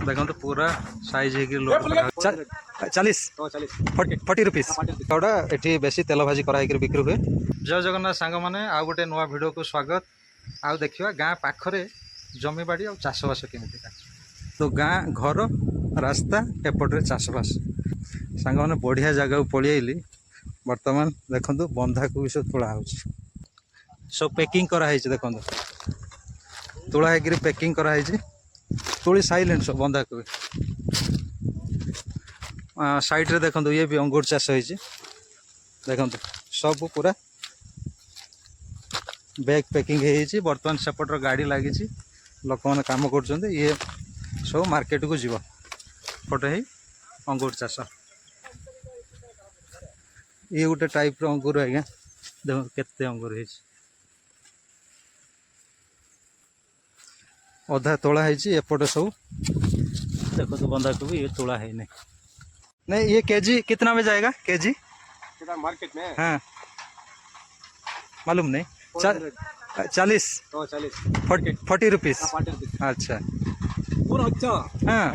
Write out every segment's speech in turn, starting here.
देखो तो पूरा साइज है 40 40 रुपीस गोटा ये बेसी तेल भाजी कराई बिक्री हुए। जय जगन्नाथ सांग मैंने आउ गोटे नुआ भिडियो को स्वागत। आउ देखा गाँ पाखरे जमी बाड़ी और चाषबास केमिका तो गाँ घर रास्ता एपटे चाषबास सांग मैंने बढ़िया जगह को पलि बर्तमान देखो बंधा को भी सब तोड़ा हो सब पैकिंग कराई देखो तोड़ा है पैकिंग कराई तोड़ी साइलेंट सब बंधा को साइड रे देखो ये भी अंगूर चाष होती देखो सब पूरा बैग पैकिंग है बर्तमान सेपटर गाड़ी लगी लोक मैंने काम कर ये सब मार्केट को जीव पटे ही अंगूर चाष ये गोटे टाइप अंगूर आज्ञा देखो केते अंगूर है अधा तोड़ा है एपटे सब देखो तो बंधा को भी ये तोड़ा है नहीं ये केजी कितना में जाएगा केजी मार्केट में? हाँ मालूम नहीं 40 40 रुपीस अच्छा हाँ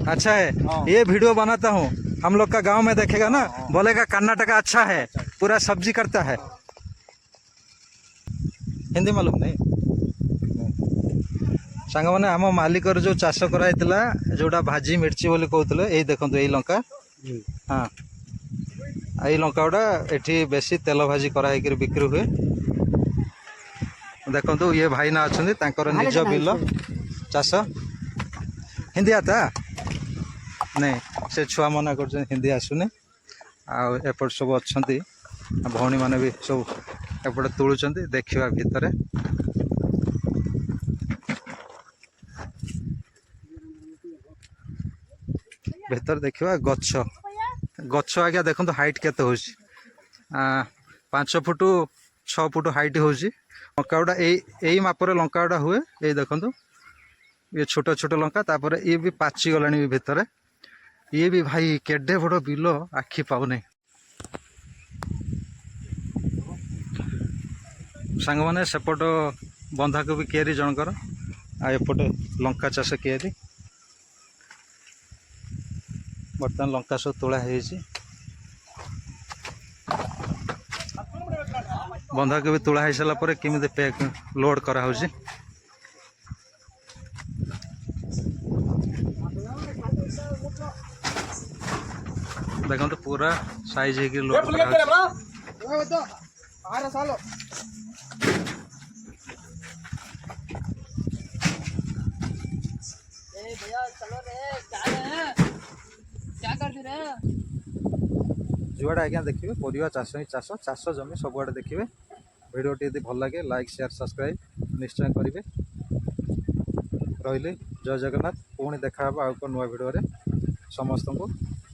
अच्छा है। ये वीडियो बनाता हूँ हम लोग का गांव में देखेगा ना बोलेगा कर्नाटका अच्छा है पूरा सब्जी करता है। हिंदी मालूम नहीं सांग मैंने आम मालिकर जो चाष कराई जोटा भाजी मिर्ची बोली कहते ये देखो यही लंका हाँ यही लंका गुड़ा ये बेसी तेल भाजी कराई बिक्री हुए। देखो ये भाई ना अच्छा निज बिल चाष हिंदी आता नहीं से छुआ मना कर हिंदी आसुनी आपट सब अच्छा भौणी मैंने भी सब एपटे तुलुं देखा भितर भीतर देखा गछ गछ आज्ञा देखो हाइट केते हो 5 फुट 6 फुट हाइट हो लंका गुड़ा यही मापर लंका गुड़ा हुए ये देखो ये छोट छोट लंका तापर ये भी पाची गलानी भितर ये भी भाई केडे बड़ बिल आखि पाऊनी सांग मैंने सेपट बंधा को भी कियारी जनकर एपटे लंका चाष कियारी बर्तमान लंका सब तोड़ा है बंधा को भी तोड़ा हो सारापर केमी पैक लोड करा देखो तो पूरा साइज है लोड करा जुआड़े आज्ञा देखिए परिवा चाष ही चाष चाष जमी सबुआड़े देखिए भिडियोटी यदि भल लगे लाइक शेयर सब्सक्राइब निश्चय करेंगे रही जय जगन्नाथ पुणी देखा आउ नुआ भिडियो समस्त को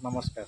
नमस्कार।